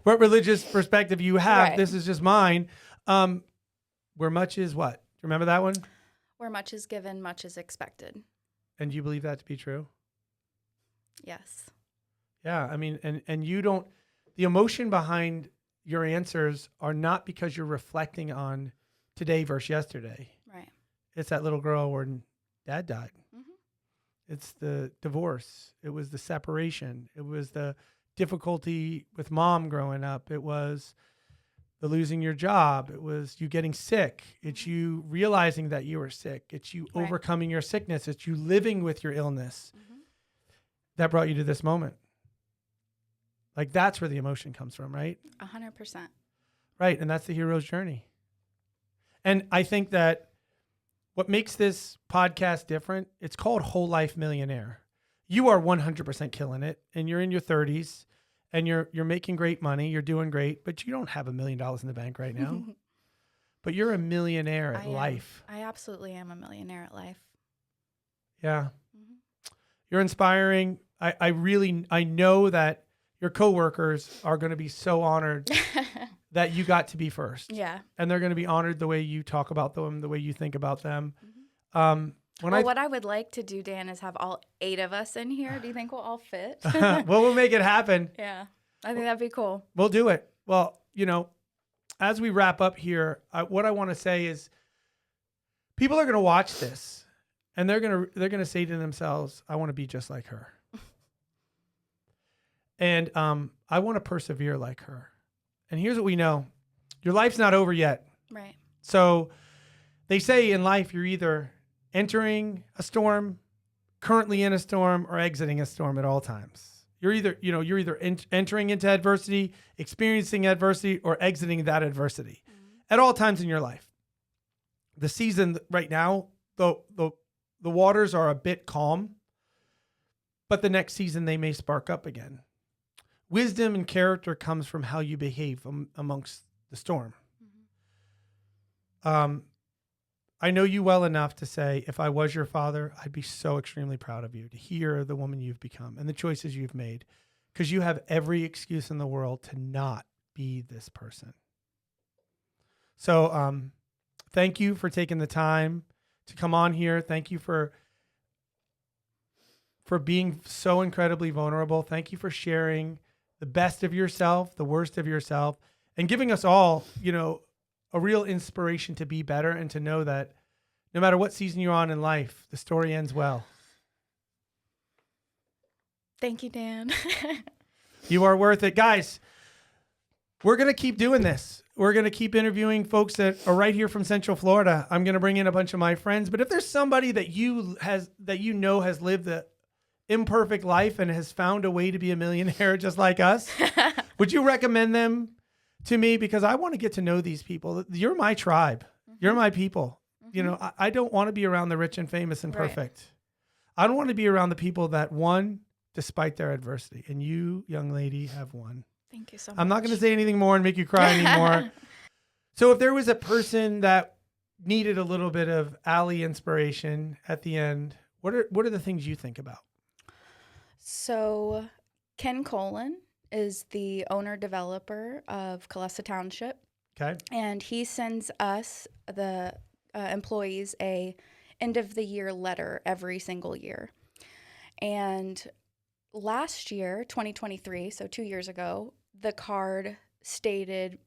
Speaker 1: what religious perspective you have. Right. This is just mine. Where much is what? Do you remember that one?
Speaker 2: Where much is given, much is expected.
Speaker 1: And do you believe that to be true?
Speaker 2: Yes.
Speaker 1: Yeah. And you don't, the emotion behind your answers are not because you're reflecting on today versus yesterday.
Speaker 2: Right.
Speaker 1: It's that little girl where dad died. Mm-hmm. It's the divorce. It was the separation. It was the difficulty with mom growing up. It was the losing your job. It was you getting sick. It's you realizing that you were sick. It's you overcoming your sickness. It's you living with your illness that brought you to this moment. Like, that's where the emotion comes from, right?
Speaker 2: 100%.
Speaker 1: Right. And that's the hero's journey. And I think that what makes this podcast different, it's called Whole Life Millionaire. You are 100% killing it, and you're in your 30s, and you're making great money. You're doing great, but you don't have $1 million in the bank right now. But you're a millionaire at life.
Speaker 2: I absolutely am a millionaire at life.
Speaker 1: Yeah. Mm-hmm. You're inspiring. I know that your coworkers are going to be so honored that you got to be first.
Speaker 2: Yeah.
Speaker 1: And they're going to be honored the way you talk about them, the way you think about them.
Speaker 2: Mm-hmm. What I would like to do, Dan, is have all 8 of us in here. Do you think we'll all fit?
Speaker 1: Well, we'll make it happen.
Speaker 2: Yeah. I think that'd be cool.
Speaker 1: We'll do it. Well, as we wrap up here, what I want to say is people are going to watch this and they're going to say to themselves, I want to be just like her. And I want to persevere like her. And here's what we know. Your life's not over yet.
Speaker 2: Right.
Speaker 1: So they say in life, you're either entering a storm, currently in a storm, or exiting a storm at all times. You're either entering into adversity, experiencing adversity, or exiting that adversity at all times in your life. The season right now, the waters are a bit calm, but the next season they may spark up again. Wisdom and character comes from how you behave amongst the storm. I know you well enough to say, if I was your father, I'd be so extremely proud of you to hear the woman you've become and the choices you've made, because you have every excuse in the world to not be this person. So thank you for taking the time to come on here. Thank you for being so incredibly vulnerable. Thank you for sharing the best of yourself, the worst of yourself, and giving us all, a real inspiration to be better and to know that no matter what season you're on in life, the story ends well.
Speaker 2: Thank you, Dan.
Speaker 1: You are worth it. Guys, we're going to keep doing this. We're going to keep interviewing folks that are right here from Central Florida. I'm going to bring in a bunch of my friends, but if there's somebody that has lived the imperfect life and has found a way to be a millionaire just like us, would you recommend them to me? Because I want to get to know these people. You're my tribe. You're my people. I don't want to be around the rich and famous and perfect. Right. I don't want to be around the people that won despite their adversity. And you, young lady, have won.
Speaker 2: Thank you so much.
Speaker 1: I'm not going to say anything more and make you cry anymore. So if there was a person that needed a little bit of Allie inspiration at the end, what are the things you think about?
Speaker 2: So Ken Colin is the owner-developer of Calesa Township.
Speaker 1: Okay.
Speaker 2: And he sends us, the employees, a end-of-the-year letter every single year. And last year, 2023, so 2 years ago, the card stated,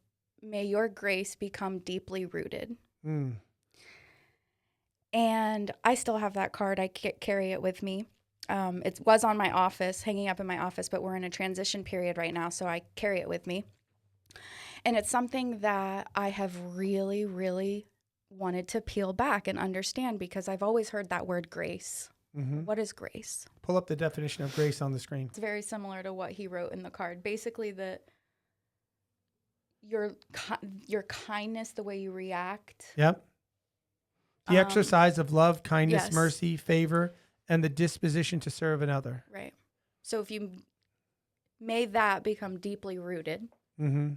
Speaker 2: "May your grace become deeply rooted." And I still have that card. I carry it with me. It was on my office, hanging up in my office, but we're in a transition period right now, so I carry it with me. And it's something that I have really, really wanted to peel back and understand, because I've always heard that word grace. Mm-hmm. What is grace?
Speaker 1: Pull up the definition of grace on the screen.
Speaker 2: It's very similar to what he wrote in the card. Basically, your kindness, the way you react.
Speaker 1: Yep. The exercise of love, kindness,
Speaker 2: yes.
Speaker 1: mercy, favor, and the disposition to serve another.
Speaker 2: Right. So if you made that become deeply rooted.
Speaker 1: Mm-hmm.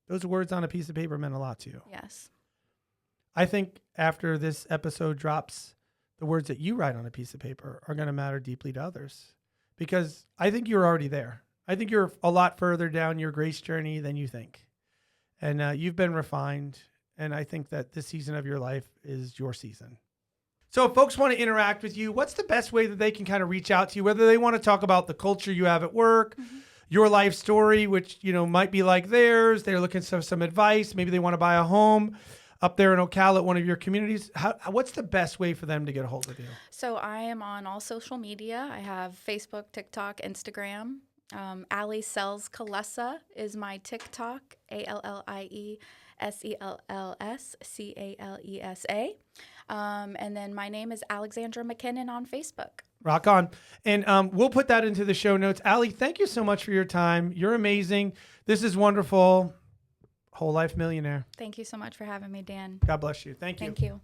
Speaker 1: Those words on a piece of paper meant a lot to you.
Speaker 2: Yes.
Speaker 1: I think after this episode drops, the words that you write on a piece of paper are going to matter deeply to others, because I think you're already there. I think you're a lot further down your grace journey than you think. And you've been refined. And I think that this season of your life is your season. So if folks want to interact with you, what's the best way that they can kind of reach out to you, whether they want to talk about the culture you have at work, your life story, which, might be like theirs. They're looking for some advice. Maybe they want to buy a home up there in Ocala at one of your communities. What's the best way for them to get a hold of you? So
Speaker 2: I am on all social media. I have Facebook, TikTok, Instagram. Allie Sells Calesa is my TikTok, ALLIESELLSCALESA. And then my name is Alexandra McKinnon on Facebook.
Speaker 1: Rock on. And we'll put that into the show notes. Allie, thank you so much for your time. You're amazing. This is wonderful. Whole Life Millionaire.
Speaker 2: Thank you so much for having me, Dan.
Speaker 1: God bless you. Thank you.
Speaker 2: Thank you.